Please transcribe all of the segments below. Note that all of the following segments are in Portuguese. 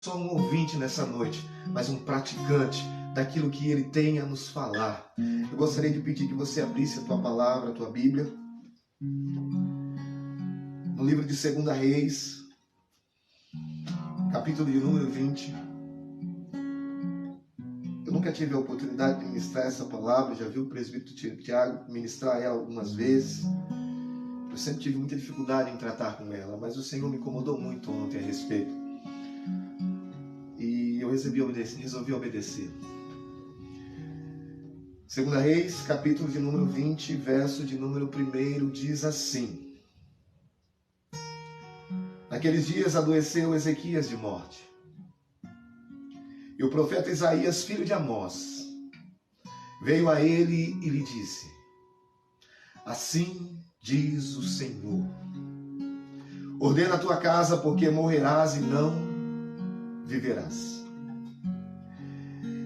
só um ouvinte nessa noite, mas um praticante daquilo que Ele tem a nos falar. Eu gostaria de pedir que você abrisse a tua palavra, a tua Bíblia, no livro de 2 Reis, capítulo de número 20. Eu nunca tive a oportunidade de ministrar essa palavra, já vi o presbítero Tiago ministrar ela algumas vezes. Eu sempre tive muita dificuldade em tratar com ela, mas o Senhor me incomodou muito ontem a respeito. E eu resolvi obedecer. 2 Reis, capítulo de número 20, verso de número 1, diz assim: Naqueles dias adoeceu Ezequias de morte. E o profeta Isaías, filho de Amós, veio a ele e lhe disse: Assim diz o Senhor, ordena a tua casa, porque morrerás e não viverás.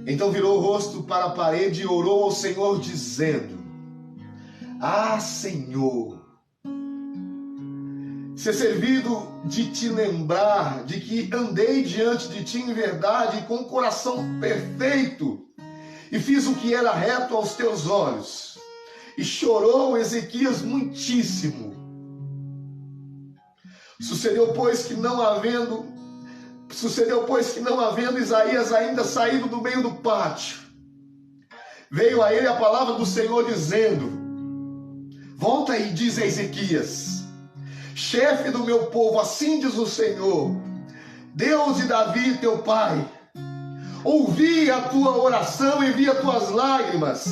Então virou o rosto para a parede e orou ao Senhor, dizendo: Ah, Senhor, ser servido de te lembrar de que andei diante de ti em verdade, com o coração perfeito, e fiz o que era reto aos teus olhos. E chorou Ezequias muitíssimo. Sucedeu, pois, que não havendo Isaías ainda saído do meio do pátio, veio a ele a palavra do Senhor, dizendo: Volta e diz a Ezequias, chefe do meu povo, assim diz o Senhor, Deus de Davi, teu pai, ouvi a tua oração e vi as tuas lágrimas,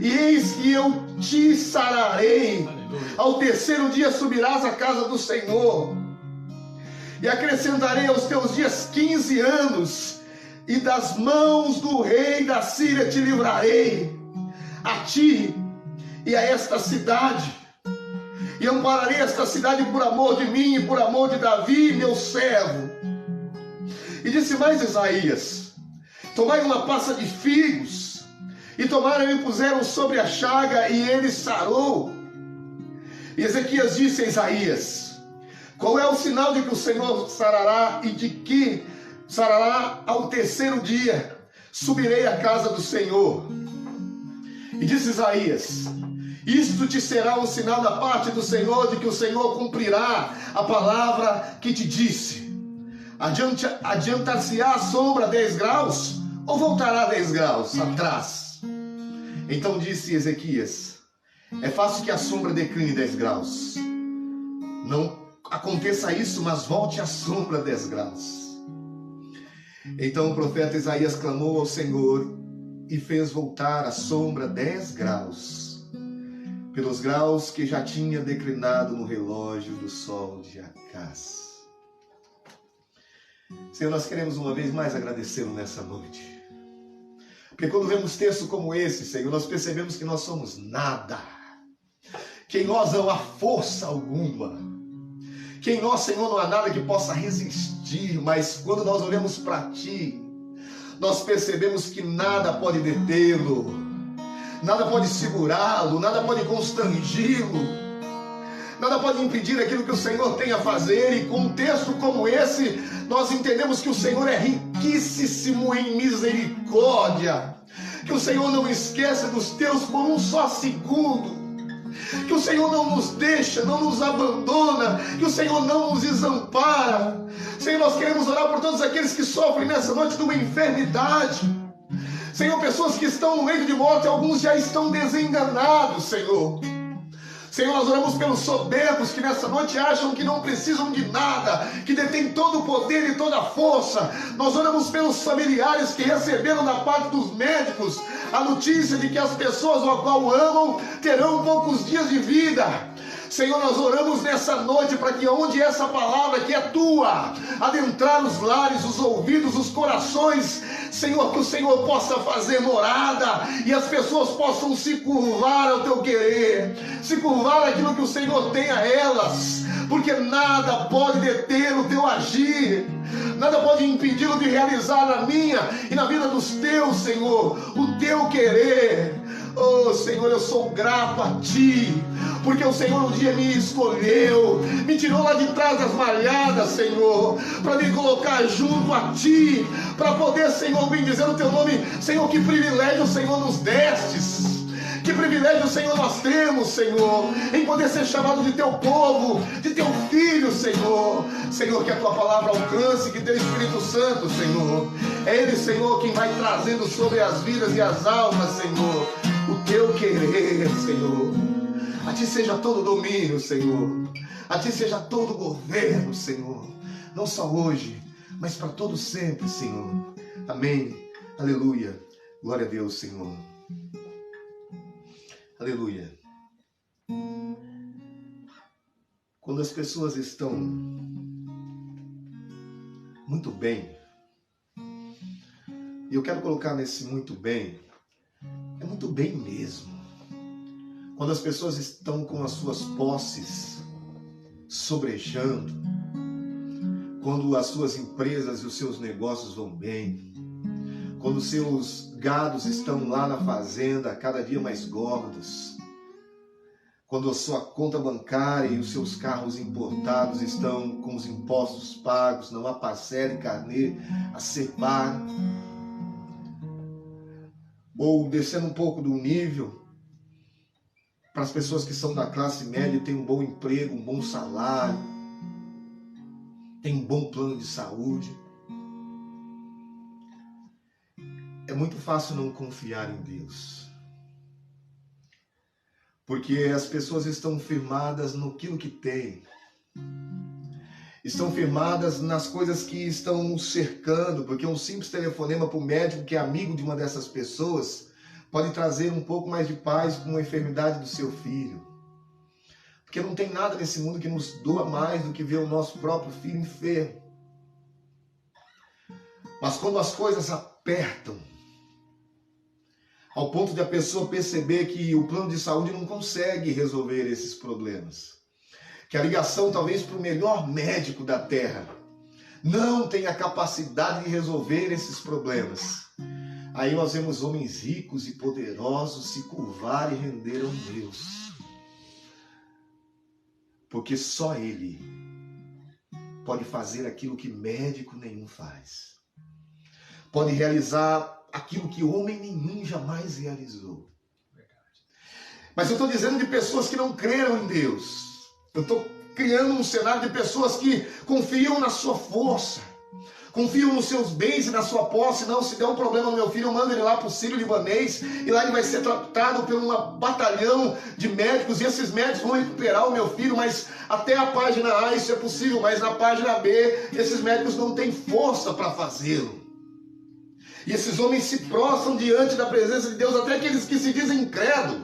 e eis que eu te sararei. Ao terceiro dia subirás à casa do Senhor, e acrescentarei aos teus dias 15 anos, e das mãos do rei da Síria te livrarei, a ti e a esta cidade, e ampararei esta cidade por amor de mim e por amor de Davi, meu servo. E disse mais Isaías: Tomai uma passa de figos, e tomaram e puseram sobre a chaga, e ele sarou. E Ezequias disse a Isaías: Qual é o sinal de que o Senhor sarará, e de que sarará ao terceiro dia? Subirei à casa do Senhor. E disse Isaías: Isto te será um sinal da parte do Senhor, de que o Senhor cumprirá a palavra que te disse. Adiantar-se-á a sombra 10 graus, ou voltará 10 graus atrás? Então disse Ezequias: É fácil que a sombra decline 10 graus. Não aconteça isso, mas volte a sombra 10 graus. Então o profeta Isaías clamou ao Senhor e fez voltar a sombra 10 graus, pelos graus que já tinha declinado no relógio do sol de Acás. Senhor, nós queremos uma vez mais agradecê-lo nessa noite. Porque quando vemos texto como esse, Senhor, nós percebemos que nós somos nada, que em nós não há força alguma, que em nós, Senhor, não há nada que possa resistir, mas quando nós olhamos para Ti, nós percebemos que nada pode detê-lo, nada pode segurá-lo, nada pode constrangi-lo, nada pode impedir aquilo que o Senhor tem a fazer. E com um texto como esse, nós entendemos que o Senhor é riquíssimo em misericórdia, que o Senhor não esquece dos teus por um só segundo, que o Senhor não nos deixa, não nos abandona, que o Senhor não nos desampara. Senhor, nós queremos orar por todos aqueles que sofrem nessa noite de uma enfermidade. Senhor, pessoas que estão no leito de morte, alguns já estão desenganados, Senhor. Senhor, nós oramos pelos soberbos que nessa noite acham que não precisam de nada, que detêm todo o poder e toda a força. Nós oramos pelos familiares que receberam da parte dos médicos a notícia de que as pessoas ao qual amam terão poucos dias de vida. Senhor, nós oramos nessa noite para que onde essa palavra que é tua adentrar os lares, os ouvidos, os corações, Senhor, que o Senhor possa fazer morada e as pessoas possam se curvar ao teu querer, se curvar àquilo que o Senhor tem a elas, porque nada pode deter o teu agir, nada pode impedi-lo de realizar na minha e na vida dos teus, Senhor, o teu querer. Oh, Senhor, eu sou grato a Ti, porque o Senhor um dia me escolheu, me tirou lá de trás das malhadas, Senhor, para me colocar junto a Ti, para poder, Senhor, bendizer o Teu nome. Senhor, que privilégio, Senhor, nos destes. Que privilégio, Senhor, nós temos, Senhor, em poder ser chamado de Teu povo, de Teu filho, Senhor. Senhor, que a Tua palavra alcance, que Teu Espírito Santo, Senhor, é Ele, Senhor, quem vai trazendo sobre as vidas e as almas, Senhor, o Teu querer, Senhor. A Ti seja todo domínio, Senhor. A Ti seja todo governo, Senhor. Não só hoje, mas para todo sempre, Senhor. Amém. Aleluia. Glória a Deus, Senhor. Aleluia. Quando as pessoas estão muito bem, e eu quero colocar nesse muito bem, é muito bem mesmo. Quando as pessoas estão com as suas posses sobrejando, quando as suas empresas e os seus negócios vão bem, quando os seus gados estão lá na fazenda cada dia mais gordos, quando a sua conta bancária e os seus carros importados estão com os impostos pagos, não há parcela e carnê a ser pago, ou descendo um pouco do nível, para as pessoas que são da classe média, têm um bom emprego, um bom salário, têm um bom plano de saúde, é muito fácil não confiar em Deus. Porque as pessoas estão firmadas naquilo que têm. Estão firmadas nas coisas que estão cercando. Porque um simples telefonema para o médico que é amigo de uma dessas pessoas pode trazer um pouco mais de paz com a enfermidade do seu filho. Porque não tem nada nesse mundo que nos doa mais do que ver o nosso próprio filho enfermo. Mas quando as coisas apertam, ao ponto de a pessoa perceber que o plano de saúde não consegue resolver esses problemas, que a ligação talvez para o melhor médico da terra não tem a capacidade de resolver esses problemas, aí nós vemos homens ricos e poderosos se curvar e render a Deus, porque só Ele pode fazer aquilo que médico nenhum faz, pode realizar aquilo que homem nenhum jamais realizou. Mas eu estou dizendo de pessoas que não creram em Deus. Eu estou criando um cenário de pessoas que confiam na sua força, confiam nos seus bens e na sua posse. Não, se der um problema no meu filho, eu mando ele lá para o Sírio-Libanês, e lá ele vai ser tratado por um batalhão de médicos, e esses médicos vão recuperar o meu filho, mas até a página A isso é possível, mas na página B esses médicos não têm força para fazê-lo. E esses homens se prostram diante da presença de Deus, até aqueles que se dizem incrédulos,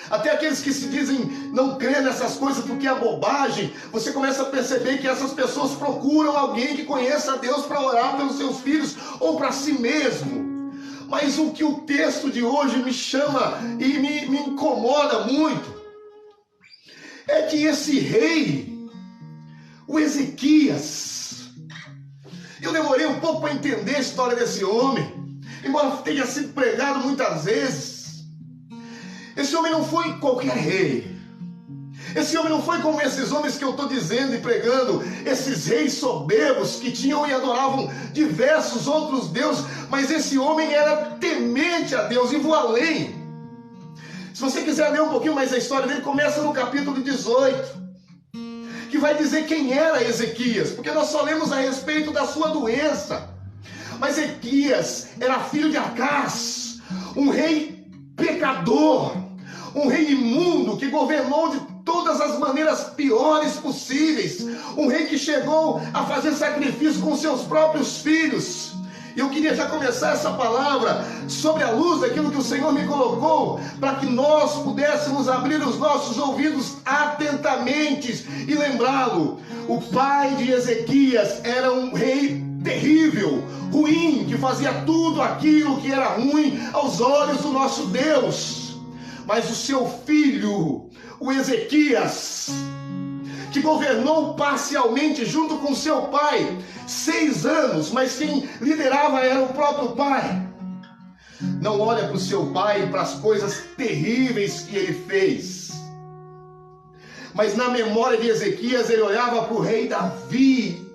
até aqueles que se dizem não crer nessas coisas porque é bobagem. Você começa a perceber que essas pessoas procuram alguém que conheça a Deus para orar pelos seus filhos ou para si mesmo. Mas o que o texto de hoje me chama e me incomoda muito é que esse rei, o Ezequias, eu demorei um pouco para entender a história desse homem, embora tenha sido pregado muitas vezes. Esse homem não foi qualquer rei. Esse homem não foi como esses homens que eu estou dizendo e pregando, esses reis soberbos que tinham e adoravam diversos outros deuses, mas esse homem era temente a Deus. E vou além. Se você quiser ler um pouquinho mais a história dele, começa no capítulo 18. Que vai dizer quem era Ezequias, porque nós só lemos a respeito da sua doença. Mas Ezequias era filho de Acás, um rei pecador, um rei imundo que governou de todas as maneiras piores possíveis, um rei que chegou a fazer sacrifício com seus próprios filhos. E eu queria já começar essa palavra sobre a luz daquilo que o Senhor me colocou, para que nós pudéssemos abrir os nossos ouvidos atentamente e lembrá-lo. O pai de Ezequias era um rei terrível, ruim, que fazia tudo aquilo que era ruim aos olhos do nosso Deus. Mas o seu filho, o Ezequias, que governou parcialmente junto com seu pai 6 anos, mas quem liderava era o próprio pai. não olha para o seu pai e para as coisas terríveis que ele fez. Mas na memória de Ezequias, ele olhava para o rei Davi,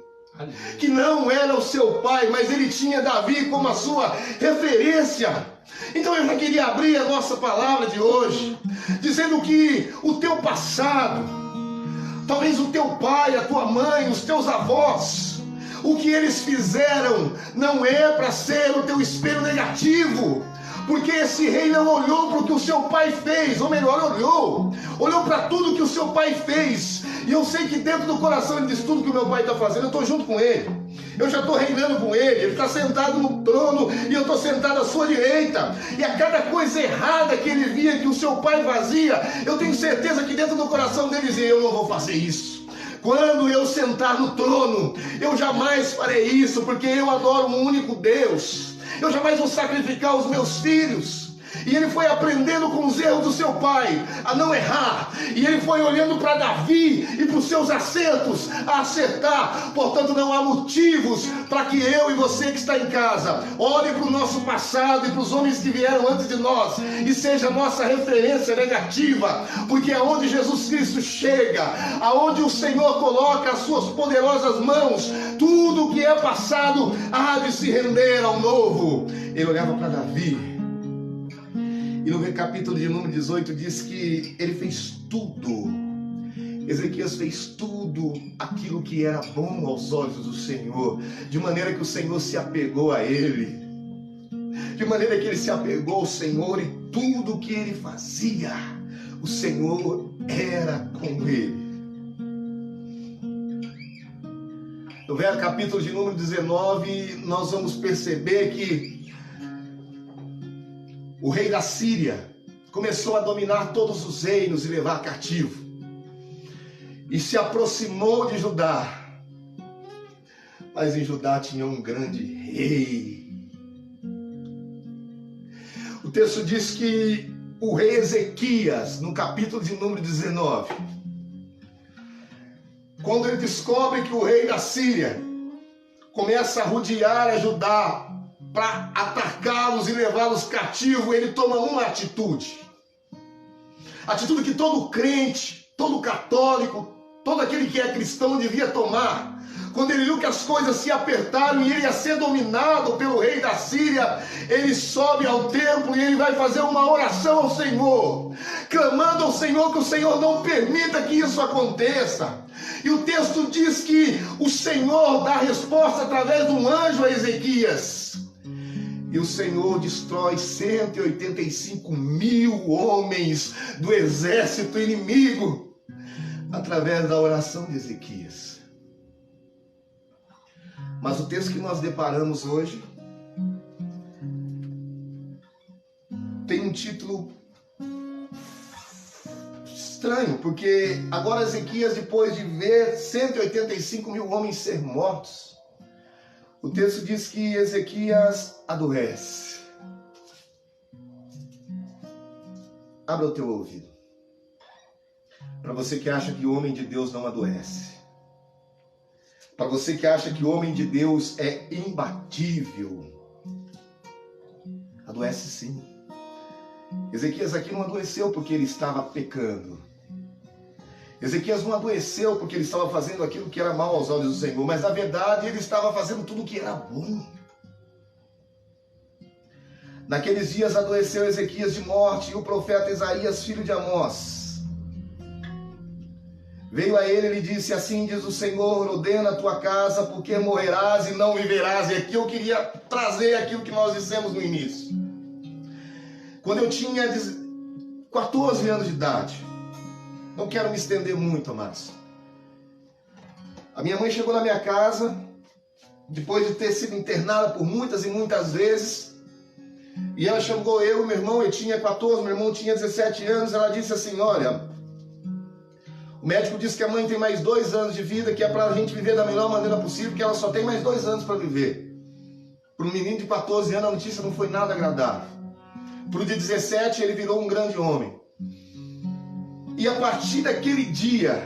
que não era o seu pai, mas ele tinha Davi como a sua referência. Então eu já queria abrir a nossa palavra de hoje, dizendo que o teu passado, talvez o teu pai, a tua mãe, os teus avós, o que eles fizeram não é para ser o teu espelho negativo, porque esse rei não olhou para o que o seu pai fez, ou melhor, olhou para tudo que o seu pai fez. E eu sei que dentro do coração ele diz: tudo que o meu pai está fazendo, eu estou junto com ele, eu já estou reinando com ele, ele está sentado no trono e eu estou sentado à sua direita. E a cada coisa errada que ele via que o seu pai fazia, eu tenho certeza que dentro do coração dele dizia: eu não vou fazer isso. Quando eu sentar no trono, eu jamais farei isso, porque eu adoro um único Deus. Eu jamais vou sacrificar os meus filhos. E ele foi aprendendo com os erros do seu pai a não errar. E ele foi olhando para Davi e para os seus acertos a acertar. Portanto, não há motivos para que eu e você que está em casa olhe para o nosso passado e para os homens que vieram antes de nós e seja a nossa referência negativa. Porque aonde Jesus Cristo chega, aonde o Senhor coloca as suas poderosas mãos, tudo que é passado há de se render ao novo. Ele olhava para Davi. E no capítulo de número 18 diz que ele fez tudo. Ezequias fez tudo aquilo que era bom aos olhos do Senhor, de maneira que o Senhor se apegou a ele, de maneira que ele se apegou ao Senhor, e tudo que ele fazia, o Senhor era com ele. No velho capítulo de número 19, nós vamos perceber que o rei da Síria começou a dominar todos os reinos e levar cativo. E se aproximou de Judá. Mas em Judá tinha um grande rei. O texto diz que o rei Ezequias, no capítulo de número 19, quando ele descobre que o rei da Síria começa a rodear a Judá para atacá-los e levá-los cativos, ele toma uma atitude. Atitude que todo crente, todo católico, todo aquele que é cristão devia tomar. Quando ele viu que as coisas se apertaram e ele ia ser dominado pelo rei da Síria, ele sobe ao templo e ele vai fazer uma oração ao Senhor, clamando ao Senhor que o Senhor não permita que isso aconteça. E o texto diz que o Senhor dá resposta através de um anjo a Ezequias. E o Senhor destrói 185 mil homens do exército inimigo através da oração de Ezequias. Mas o texto que nós deparamos hoje tem um título estranho, porque agora Ezequias, depois de ver 185 mil homens ser mortos, o texto diz que Ezequias adoece. Abra o teu ouvido. Para você que acha que o homem de Deus não adoece. Para você que acha que o homem de Deus é imbatível. Adoece sim. Ezequias aqui não adoeceu porque ele estava pecando. Ezequias não adoeceu porque ele estava fazendo aquilo que era mal aos olhos do Senhor, mas na verdade ele estava fazendo tudo o que era bom. Naqueles dias adoeceu Ezequias de morte, e o profeta Isaías, filho de Amós, veio a ele e lhe disse: assim diz o Senhor, ordena a tua casa, porque morrerás e não viverás. E aqui eu queria trazer aquilo que nós dissemos no início. Quando eu tinha 14 anos de idade, não quero me estender muito, amados, a minha mãe chegou na minha casa, depois de ter sido internada por muitas e muitas vezes, e ela chamou eu e meu irmão. Eu tinha 14, meu irmão tinha 17 anos. Ela disse assim: olha, o médico disse que a mãe tem mais 2 anos de vida, que é para a gente viver da melhor maneira possível, que ela só tem mais 2 anos para viver. Para um menino de 14 anos a notícia não foi nada agradável. Para o de 17 ele virou um grande homem. E a partir daquele dia,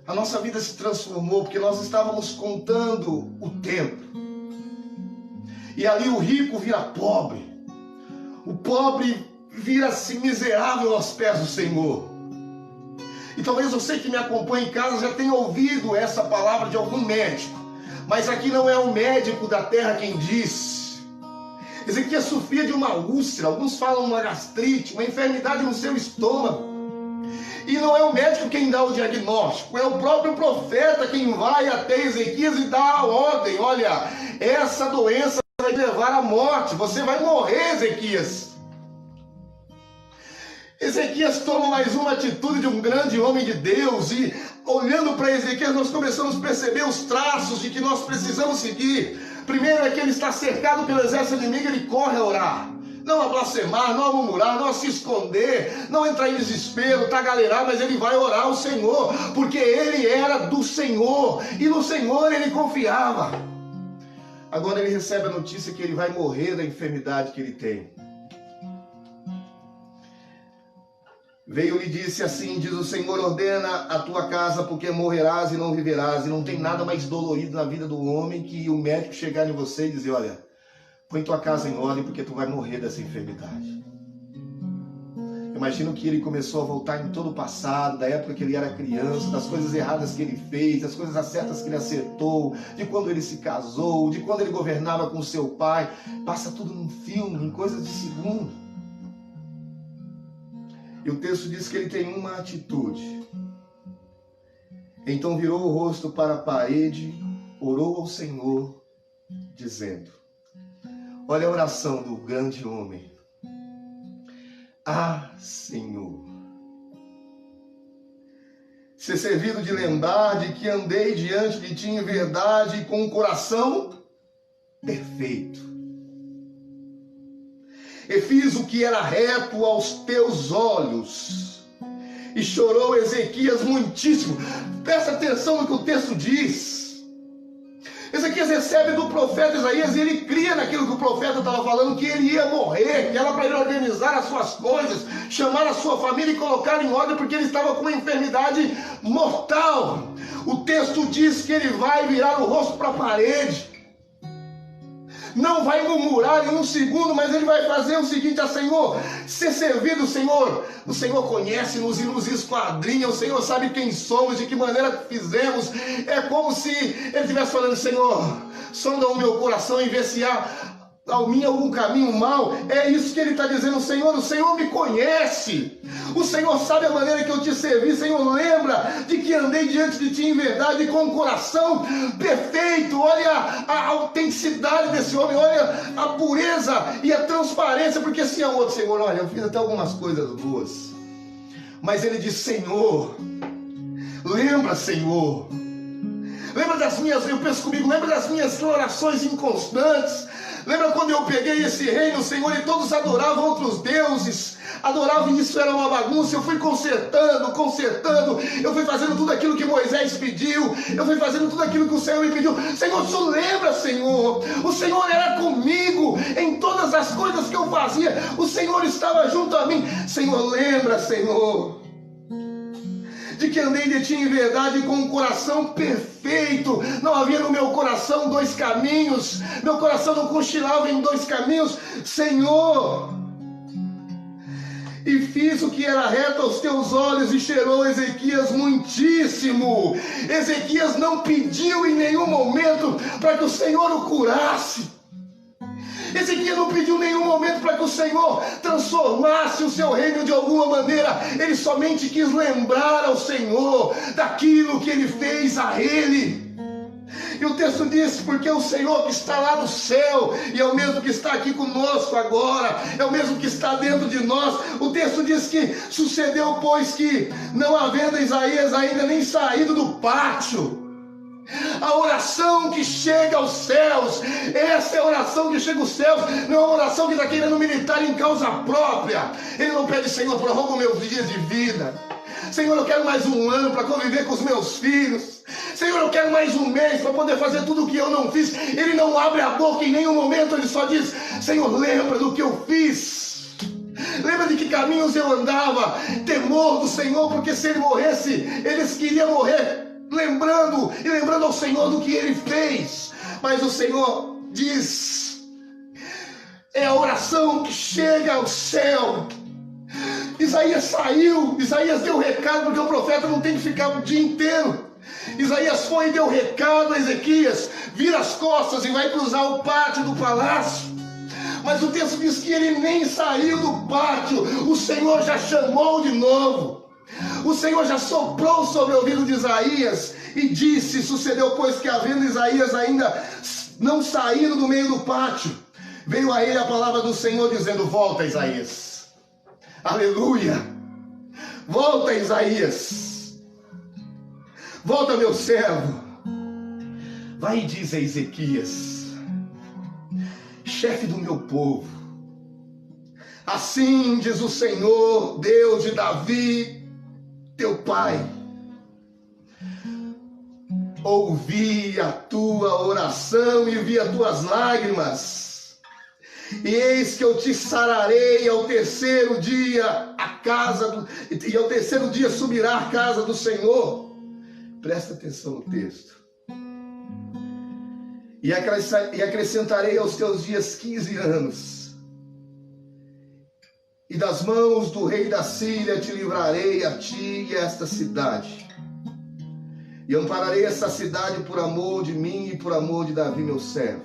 a nossa vida se transformou, porque nós estávamos contando o tempo. E ali o rico vira pobre, pobre vira-se miserável aos pés do Senhor. E talvez você que me acompanha em casa já tenha ouvido essa palavra de algum médico, mas aqui não é o médico da terra quem diz. Ezequias sofria de uma úlcera, alguns falam uma gastrite, uma enfermidade no seu estômago. E não é o médico quem dá o diagnóstico, é o próprio profeta quem vai até Ezequias e dá a ordem: olha, essa doença vai te levar à morte, você vai morrer, Ezequias. Ezequias toma mais uma atitude de um grande homem de Deus, e olhando para Ezequias nós começamos a perceber os traços de que nós precisamos seguir. Primeiro é que ele está cercado pelo exército inimigo, ele corre a orar. Não a blasfemar, não a murmurar, não a se esconder, não entrar em desespero, tagarelar, mas ele vai orar ao Senhor, porque ele era do Senhor, e no Senhor ele confiava. Agora ele recebe a notícia que ele vai morrer da enfermidade que ele tem. Veio e disse assim, diz o Senhor, ordena a tua casa, porque morrerás e não viverás. E não tem nada mais dolorido na vida do homem que o médico chegar em você e dizer, olha, põe tua casa em ordem, porque tu vai morrer dessa enfermidade. Imagino que ele começou a voltar em todo o passado, da época que ele era criança, das coisas erradas que ele fez, das coisas certas que ele acertou, de quando ele se casou, de quando ele governava com seu pai. Passa tudo num filme, em coisas de segundo. E o texto diz que ele tem uma atitude. Então virou o rosto para a parede, orou ao Senhor, dizendo, olha a oração do grande homem. Ah, Senhor, ser servido de lembrar de que andei diante de ti em verdade e com um coração perfeito. E fiz o que era reto aos teus olhos. E chorou Ezequias muitíssimo. Presta atenção no que o texto diz. Ezequias recebe do profeta Isaías e ele cria naquilo que o profeta estava falando, que ele ia morrer, que era para ele organizar as suas coisas, chamar a sua família e colocar em ordem, porque ele estava com uma enfermidade mortal. O texto diz que ele vai virar o rosto para a parede. Não vai murmurar em um segundo, mas ele vai fazer o seguinte, a Senhor, ser servido, Senhor. O Senhor conhece-nos e nos esquadrinha, o Senhor sabe quem somos, de que maneira fizemos. É como se ele estivesse falando, Senhor, sonda o meu coração e vê se há ao mim algum caminho mau. É isso que ele está dizendo, Senhor. O Senhor me conhece, o Senhor sabe a maneira que eu te servi. Senhor, lembra de que andei diante de ti em verdade com um coração perfeito. Olha a autenticidade desse homem, olha a pureza e a transparência, porque se é outro, Senhor, olha, eu fiz até algumas coisas boas, mas ele diz, Senhor, lembra, Senhor, lembra das minhas, eu penso comigo, lembra das minhas orações inconstantes. Lembra quando eu peguei esse reino, Senhor, e todos adoravam outros deuses, adoravam e isso era uma bagunça. Eu fui consertando, eu fui fazendo tudo aquilo que Moisés pediu, eu fui fazendo tudo aquilo que o Senhor me pediu. Senhor, o Senhor lembra, Senhor, o Senhor era comigo em todas as coisas que eu fazia, o Senhor estava junto a mim. Senhor, lembra, Senhor, de que andei de ti em verdade com um coração perfeito. Não havia no meu coração dois caminhos, meu coração não cochilava em dois caminhos, Senhor. E fiz o que era reto aos teus olhos, e cheirou Ezequias muitíssimo. Ezequias não pediu em nenhum momento para que o Senhor o curasse. Ezequias não pediu em nenhum momento para que o Senhor transformasse o seu reino de alguma maneira. Ele somente quis lembrar ao Senhor daquilo que ele fez a ele. E o texto diz, porque o Senhor que está lá no céu, e é o mesmo que está aqui conosco agora, é o mesmo que está dentro de nós. O texto diz que sucedeu, pois, que não havendo Isaías ainda nem saído do pátio, a oração que chega aos céus, essa é a oração que chega aos céus, não é uma oração que está querendo militar em causa própria. Ele não pede, Senhor, prorroga meus dias de vida. Senhor, eu quero mais um ano para conviver com os meus filhos. Senhor, eu quero mais um mês para poder fazer tudo o que eu não fiz. Ele não abre a boca em nenhum momento, ele só diz, Senhor, lembra do que eu fiz. Lembra de que caminhos eu andava. Temor do Senhor, porque se ele morresse, eles queriam morrer lembrando ao Senhor do que ele fez. Mas o Senhor diz, é a oração que chega ao céu. Isaías saiu, Isaías deu recado, porque o profeta não tem que ficar o dia inteiro. Isaías foi e deu recado a Ezequias: vira as costas e vai cruzar o pátio do palácio. Mas o texto diz que ele nem saiu do pátio, o Senhor já chamou de novo. O Senhor já soprou sobre o ouvido de Isaías e disse: sucedeu, pois, que havendo Isaías ainda não saído do meio do pátio, veio a ele a palavra do Senhor dizendo: volta, Isaías. Aleluia! Volta, Isaías. Volta, meu servo. Vai e diz a Ezequias, chefe do meu povo: assim diz o Senhor, Deus de Davi, teu pai, ouvi a tua oração e vi as tuas lágrimas, e eis que eu te sararei ao terceiro dia e ao terceiro dia subirá a casa do Senhor. Presta atenção no texto. E acrescentarei aos teus dias 15 anos, e das mãos do rei da Síria te livrarei a ti e a esta cidade. E ampararei essa cidade por amor de mim e por amor de Davi, meu servo.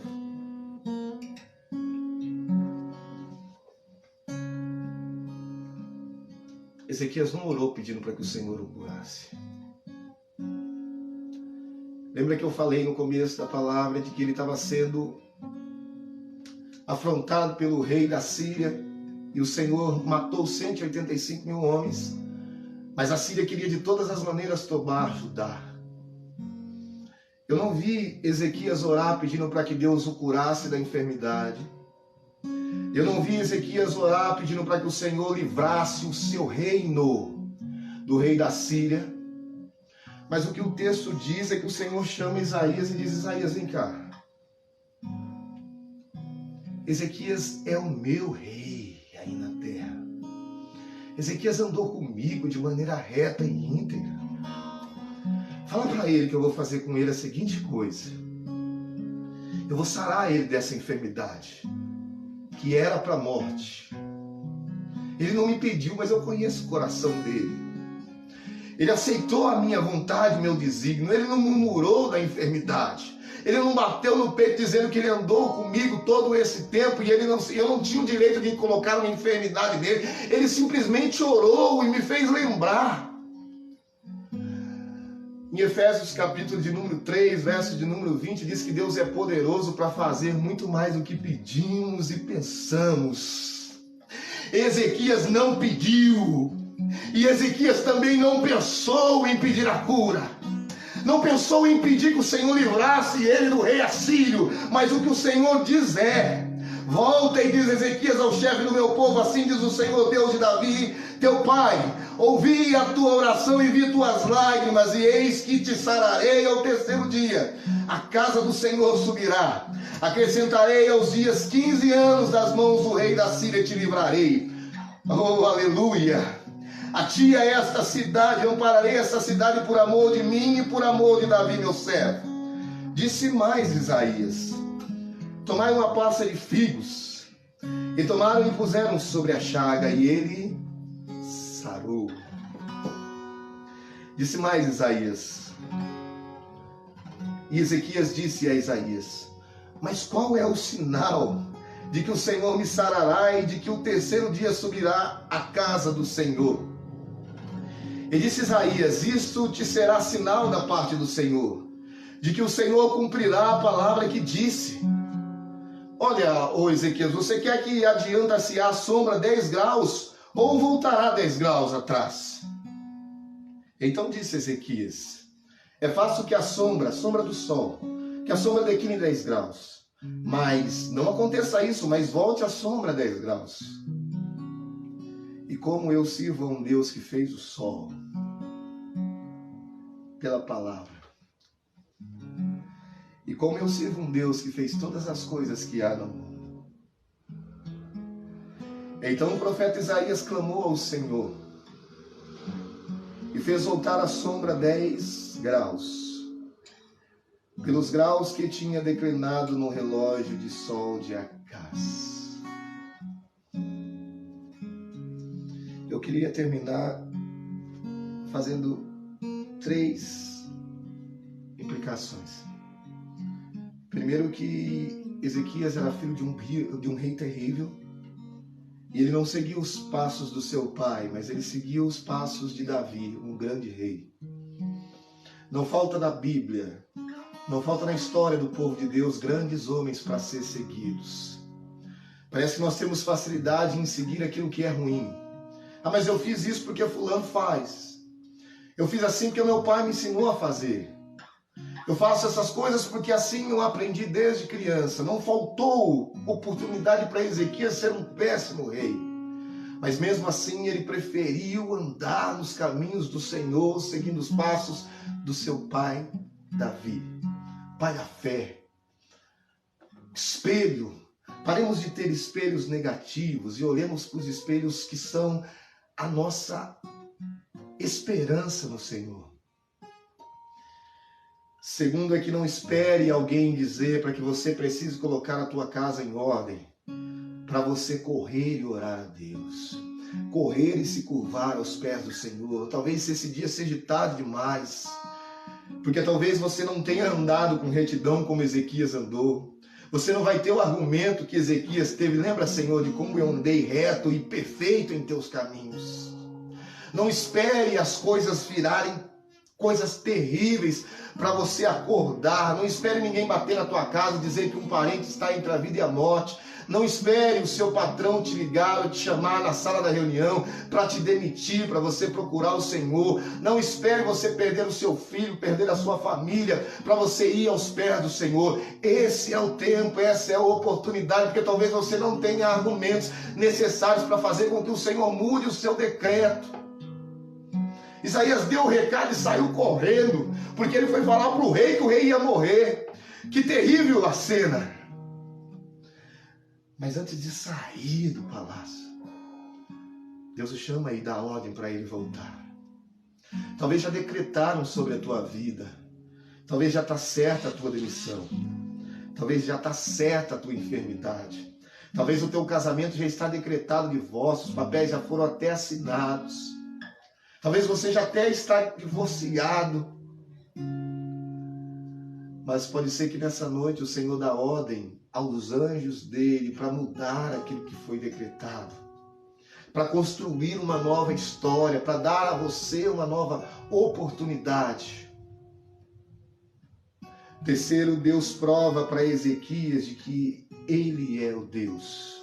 Ezequias não orou pedindo para que o Senhor o curasse. Lembra que eu falei no começo da palavra de que ele estava sendo afrontado pelo rei da Síria e o Senhor matou 185 mil homens, mas a Síria queria de todas as maneiras tomar Judá. Eu não vi Ezequias orar pedindo para que Deus o curasse da enfermidade. Eu não vi Ezequias orar pedindo para que o Senhor livrasse o seu reino do rei da Síria. Mas o que o texto diz é que o Senhor chama Isaías e diz: Isaías, vem cá. Ezequias é o meu rei aí na terra. Ezequias andou comigo de maneira reta e íntegra. Fala para ele que eu vou fazer com ele a seguinte coisa: eu vou sarar ele dessa enfermidade que era para a morte. Ele não me pediu, mas eu conheço o coração dele. Ele aceitou a minha vontade, o meu desígnio. Ele não murmurou da enfermidade. Ele não bateu no peito dizendo que ele andou comigo todo esse tempo e eu não tinha o direito de colocar uma enfermidade nele. Ele simplesmente orou e me fez lembrar. Em Efésios capítulo de número 3, verso de número 20, diz que Deus é poderoso para fazer muito mais do que pedimos e pensamos. Ezequias não pediu. E Ezequias também não pensou em pedir a cura. Não pensou em pedir que o Senhor livrasse ele do rei assírio. Mas o que o Senhor diz é: volta e diz Ezequias ao chefe do meu povo: assim diz o Senhor, Deus de Davi, teu pai, ouvi a tua oração e vi tuas lágrimas, e eis que te sararei ao terceiro dia. A casa do Senhor subirá. Acrescentarei aos dias 15 anos, das mãos do rei da Síria te livrarei. Oh, aleluia! A ti é esta cidade, eu ampararei esta cidade por amor de mim e por amor de Davi, meu servo. Disse mais Isaías: tomai uma pasta de figos. E tomaram e puseram sobre a chaga, e ele sarou. Disse mais Isaías. E Ezequias disse a Isaías: mas qual é o sinal de que o Senhor me sarará e de que o terceiro dia subirá à casa do Senhor? E disse Isaías: isto te será sinal da parte do Senhor, de que o Senhor cumprirá a palavra que disse. Olha, ô Ezequias, você quer que adianta-se a sombra 10 graus ou voltará 10 graus atrás? Então disse Ezequias: é fácil que a sombra do sol, que a sombra decline 10 graus. Mas não aconteça isso, mas volte a sombra 10 graus. E como eu sirvo a um Deus que fez o sol pela palavra, e como eu sirvo um Deus que fez todas as coisas que há no mundo. Então o profeta Isaías clamou ao Senhor e fez voltar a sombra 10 graus, pelos graus que tinha declinado no relógio de sol de Acás. queria terminar fazendo 3 implicações. Primeiro, que Ezequias era filho de um rei terrível, e ele não seguia os passos do seu pai, mas ele seguia os passos de Davi, um grande rei. Não falta na Bíblia, não falta na história do povo de Deus grandes homens para ser seguidos. Parece que nós temos facilidade em seguir aquilo que é ruim. Ah, mas eu fiz isso porque fulano faz. Eu fiz assim porque o meu pai me ensinou a fazer. Eu faço essas coisas porque assim eu aprendi desde criança. Não faltou oportunidade para Ezequias ser um péssimo rei. Mas mesmo assim ele preferiu andar nos caminhos do Senhor, seguindo os passos do seu pai Davi. Pai da fé. Espelho. Paremos de ter espelhos negativos e olhemos para os espelhos que são a nossa esperança no Senhor. Segundo é que não espere alguém dizer para que você precise colocar a tua casa em ordem, para você correr e orar a Deus. Correr e se curvar aos pés do Senhor. Talvez esse dia seja tarde demais, porque talvez você não tenha andado com retidão como Ezequias andou. Você não vai ter o argumento que Ezequias teve. Lembra, Senhor, de como eu andei reto e perfeito em teus caminhos. Não espere as coisas virarem coisas terríveis para você acordar. Não espere ninguém bater na tua casa e dizer que um parente está entre a vida e a morte. Não espere o seu patrão te ligar ou te chamar na sala da reunião para te demitir, para você procurar o Senhor. Não espere você perder o seu filho, perder a sua família, para você ir aos pés do Senhor. Esse é o tempo, essa é a oportunidade, porque talvez você não tenha argumentos necessários para fazer com que o Senhor mude o seu decreto. Isaías deu o recado e saiu correndo, porque ele foi falar para o rei que o rei ia morrer. Que terrível a cena! Mas antes de sair do palácio, Deus o chama e dá ordem para ele voltar. Talvez já decretaram sobre a tua vida. Talvez já está certa a tua demissão. Talvez já está certa a tua enfermidade. Talvez o teu casamento já está decretado divórcio, os papéis já foram até assinados. Talvez você já até está divorciado. Mas pode ser que nessa noite o Senhor dá ordem aos anjos dele para mudar aquilo que foi decretado. Para construir uma nova história, para dar a você uma nova oportunidade. Terceiro, Deus prova para Ezequias de que ele é o Deus.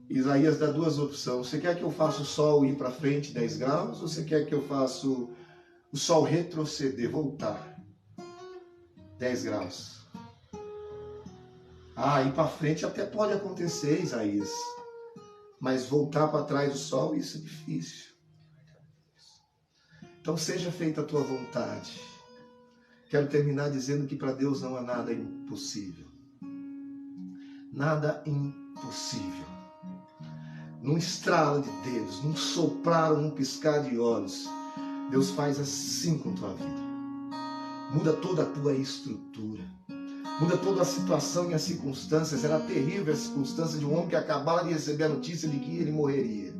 Isaías dá 2 opções. Você quer que eu faça o sol ir para frente 10 graus? Ou você quer que eu faça o sol retroceder, voltar 10 graus? Ir para frente até pode acontecer, Isaías. Mas voltar para trás do sol, isso é difícil. Então seja feita a tua vontade. Quero terminar dizendo que para Deus não há nada impossível. Nada impossível. Num estralo de dedos, num soprar ou num piscar de olhos, Deus faz assim com a tua vida. Muda toda a tua estrutura. Muda toda a situação e as circunstâncias. Era terrível a circunstância de um homem que acabara de receber a notícia de que ele morreria.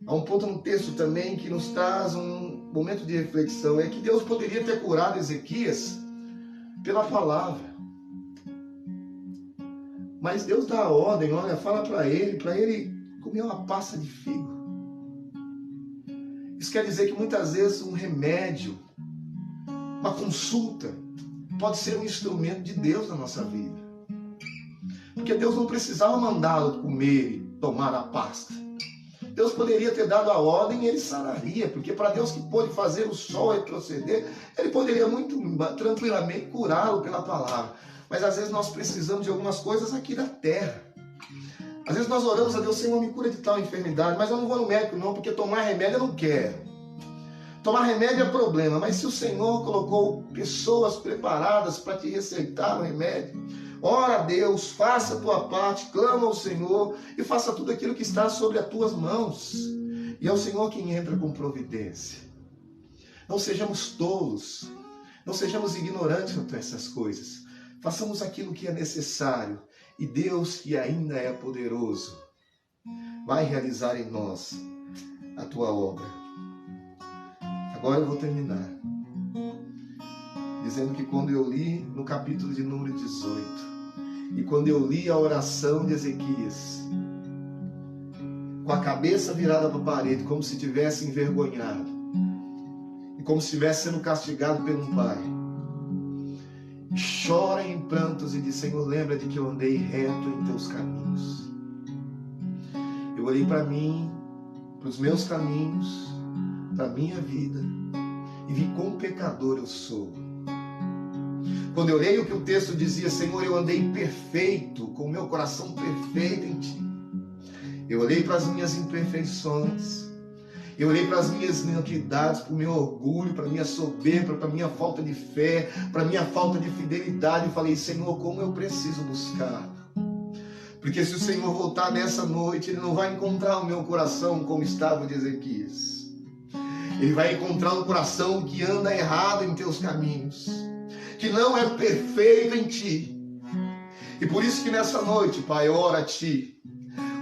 Há um ponto no texto também que nos traz um momento de reflexão. É que Deus poderia ter curado Ezequias pela palavra. Mas Deus dá a ordem, olha, fala para ele comer uma pasta de figo. Isso quer dizer que muitas vezes um remédio, uma consulta, pode ser um instrumento de Deus na nossa vida. Porque Deus não precisava mandá-lo comer e tomar a pasta. Deus poderia ter dado a ordem e ele sararia, porque para Deus que pôde fazer o sol retroceder, ele poderia muito tranquilamente curá-lo pela palavra. Mas às vezes nós precisamos de algumas coisas aqui da terra. Às vezes nós oramos a Deus, Senhor, me cura de tal enfermidade, mas eu não vou no médico não, porque tomar remédio eu não quero. Tomar remédio é problema, mas se o Senhor colocou pessoas preparadas para te receitar o remédio, ora a Deus, faça a tua parte, clama ao Senhor e faça tudo aquilo que está sobre as tuas mãos. E é o Senhor quem entra com providência. Não sejamos tolos, não sejamos ignorantes quanto a essas coisas. Façamos aquilo que é necessário. E Deus, que ainda é poderoso, vai realizar em nós a tua obra. Agora eu vou terminar dizendo que quando eu li no capítulo de número 18 e quando eu li a oração de Ezequias, com a cabeça virada para a parede, como se tivesse envergonhado e como se estivesse sendo castigado por um pai, chora em prantos e diz: Senhor, lembra de que eu andei reto em teus caminhos. Eu olhei para mim, para os meus caminhos, para a minha vida e vi quão pecador eu sou. Quando eu leio o que o texto dizia: Senhor, eu andei perfeito, com o meu coração perfeito em Ti. Eu olhei para as minhas imperfeições, eu olhei para as minhas iniquidades, para o meu orgulho, para a minha soberba, para a minha falta de fé, para a minha falta de fidelidade, e falei: Senhor, como eu preciso buscar. Porque se o Senhor voltar nessa noite, Ele não vai encontrar o meu coração como estava o de Ezequias. Ele vai encontrar um coração que anda errado em teus caminhos, que não é perfeito em Ti. E por isso que nessa noite, Pai, eu oro a Ti,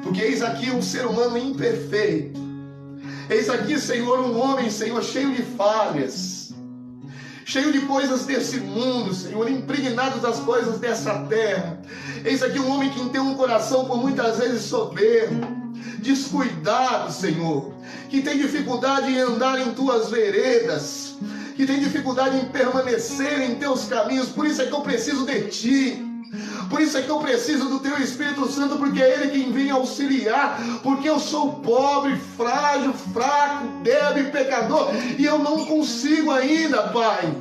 porque eis aqui um ser humano imperfeito. Eis aqui, Senhor, um homem, Senhor, cheio de falhas, cheio de coisas desse mundo, Senhor, impregnado das coisas dessa terra. Eis aqui um homem que tem um coração por muitas vezes soberbo, descuidado, Senhor, que tem dificuldade em andar em Tuas veredas, que tem dificuldade em permanecer em Teus caminhos. Por isso é que eu preciso de Ti. Por isso é que eu preciso do Teu Espírito Santo, porque é Ele quem vem auxiliar, porque eu sou pobre, frágil, fraco, débil, pecador, e eu não consigo ainda, Pai.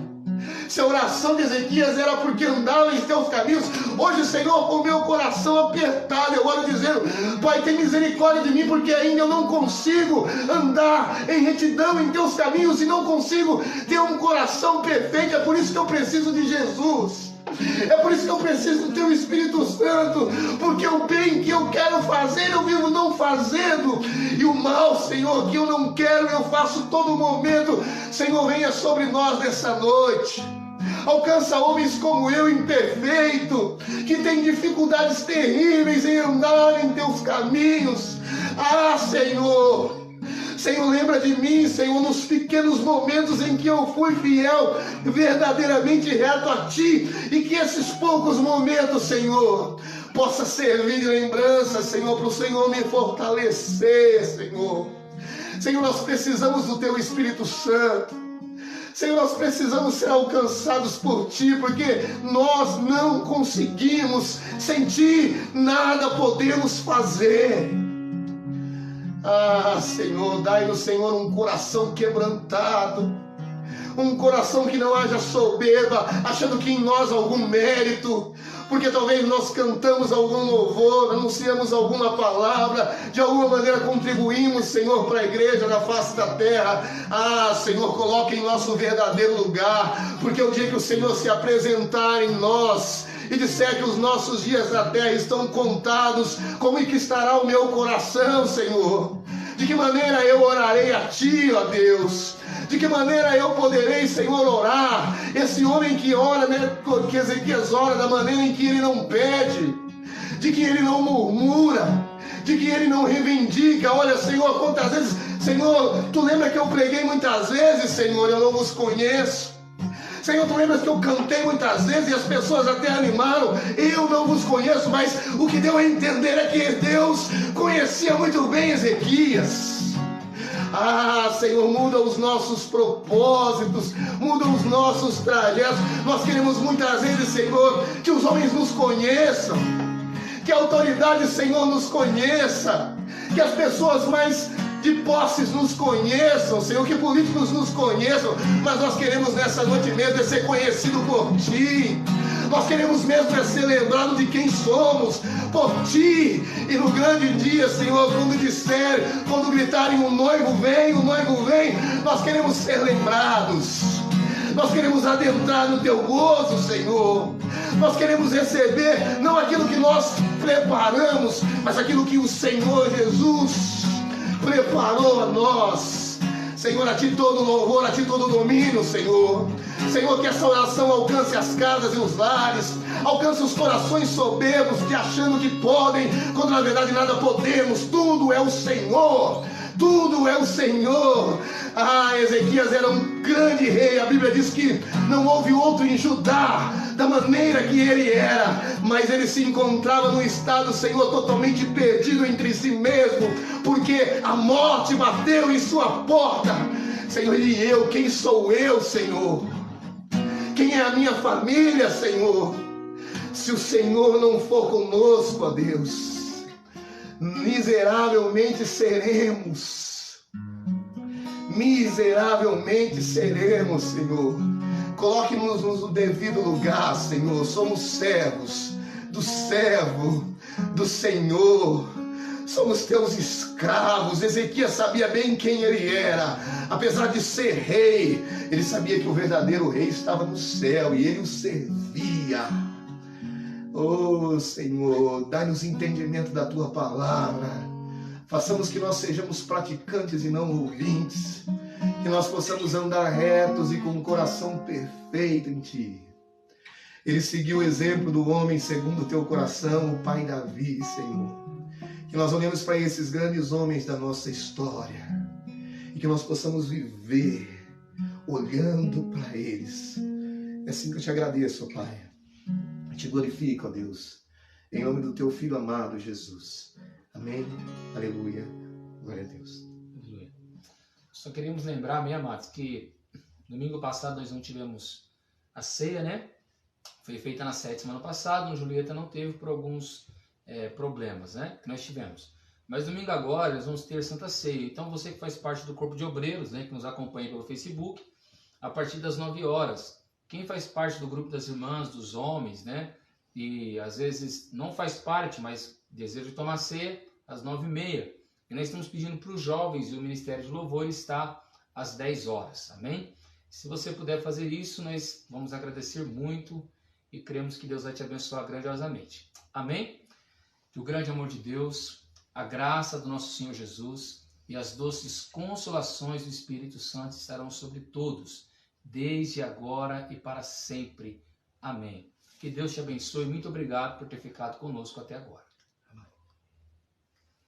Se a oração de Ezequias era porque andava em Teus caminhos, hoje, Senhor, com o meu coração apertado, eu oro dizendo: Pai, tem misericórdia de mim, porque ainda eu não consigo andar em retidão em Teus caminhos, e não consigo ter um coração perfeito. É por isso que eu preciso de Jesus. É por isso que eu preciso do Teu Espírito Santo, porque o bem que eu quero fazer, eu vivo não fazendo, e o mal, Senhor, que eu não quero, eu faço todo momento. Senhor, venha sobre nós nessa noite. Alcança homens como eu, imperfeito, que tem dificuldades terríveis em andar em Teus caminhos. Ah, Senhor, Senhor, lembra de mim, Senhor, nos pequenos momentos em que eu fui fiel, verdadeiramente reto a Ti, e que esses poucos momentos, Senhor, possa servir de lembrança, Senhor, para o Senhor me fortalecer, Senhor. Senhor, nós precisamos do Teu Espírito Santo. Senhor, nós precisamos ser alcançados por Ti, porque nós não conseguimos, sem Ti nada podemos fazer. Ah, Senhor, dai-nos, Senhor, um coração quebrantado, um coração que não haja soberba, achando que em nós há algum mérito, porque talvez nós cantamos algum louvor, anunciamos alguma palavra, de alguma maneira contribuímos, Senhor, para a igreja da face da terra. Ah, Senhor, coloque em nosso verdadeiro lugar, porque o dia que o Senhor se apresentar em nós e disser que os nossos dias na terra estão contados, como é que estará o meu coração, Senhor? De que maneira eu orarei a Ti, ó Deus? De que maneira eu poderei, Senhor, orar? Esse homem que ora, né, que Ezequias ora, da maneira em que ele não pede, de que ele não murmura, de que ele não reivindica. Olha, Senhor, quantas vezes, Senhor, Tu lembra que eu preguei muitas vezes, Senhor, eu não vos conheço. Senhor, Tu lembras que eu cantei muitas vezes e as pessoas até animaram: eu não vos conheço, mas o que deu a entender é que Deus conhecia muito bem Ezequias. Ah, Senhor, muda os nossos propósitos, muda os nossos trajetos. Nós queremos muitas vezes, Senhor, que os homens nos conheçam, que a autoridade, Senhor, nos conheça, que as pessoas mais de posses nos conheçam, Senhor, que políticos nos conheçam, mas nós queremos nessa noite mesmo ser conhecido por Ti. Nós queremos mesmo ser lembrados de quem somos, por Ti. E no grande dia, Senhor, quando gritarem o noivo vem, nós queremos ser lembrados. Nós queremos adentrar no Teu gozo, Senhor. Nós queremos receber não aquilo que nós preparamos, mas aquilo que o Senhor Jesus preparou a nós. Senhor, a Ti todo louvor, a Ti todo domínio, Senhor. Senhor, que essa oração alcance as casas e os lares, alcance os corações soberbos que achando que podem, quando na verdade nada podemos. Tudo é o Senhor. Tudo é o Senhor. Ezequias era um grande rei. A Bíblia diz que não houve outro em Judá da maneira que ele era, mas ele se encontrava num estado, Senhor, totalmente perdido entre si mesmo, porque a morte bateu em sua porta. Senhor, e eu, quem sou eu, Senhor? Quem é a minha família, Senhor? Se o Senhor não for conosco, ó Deus, miseravelmente seremos. Miseravelmente seremos, Senhor. Coloque-nos no devido lugar, Senhor. Somos servos do servo do Senhor. Somos teus escravos. Ezequias sabia bem quem ele era. Apesar de ser rei, ele sabia que o verdadeiro rei estava no céu e ele o servia. Oh, Senhor, dai-nos entendimento da Tua palavra. Façamos que nós sejamos praticantes e não ouvintes. Que nós possamos andar retos e com um coração perfeito em Ti. Ele seguiu o exemplo do homem segundo o Teu coração, o pai Davi, Senhor. Que nós olhemos para esses grandes homens da nossa história e que nós possamos viver olhando para eles. É assim que eu Te agradeço, Pai. Te glorifico, ó Deus, em nome do Teu Filho amado, Jesus. Amém. Aleluia. Glória a Deus. Aleluia. Só queríamos lembrar, meus amados, que domingo passado nós não tivemos a ceia, né? Foi feita na 7ª semana passada, no Julieta não teve por alguns problemas, né? Que nós tivemos. Mas domingo agora nós vamos ter Santa Ceia. Então você que faz parte do Corpo de Obreiros, né? Que nos acompanha pelo Facebook, a partir das 9 horas. Quem faz parte do grupo das irmãs, dos homens, né? E às vezes não faz parte, mas deseja tomar ceia às 9h30. E nós estamos pedindo para os jovens e o Ministério de Louvor está às 10 horas. Amém? Se você puder fazer isso, nós vamos agradecer muito e cremos que Deus vai te abençoar grandiosamente. Amém? Que o grande amor de Deus, a graça do nosso Senhor Jesus e as doces consolações do Espírito Santo estarão sobre todos, desde agora e para sempre. Amém. Que Deus te abençoe. Muito obrigado por ter ficado conosco até agora.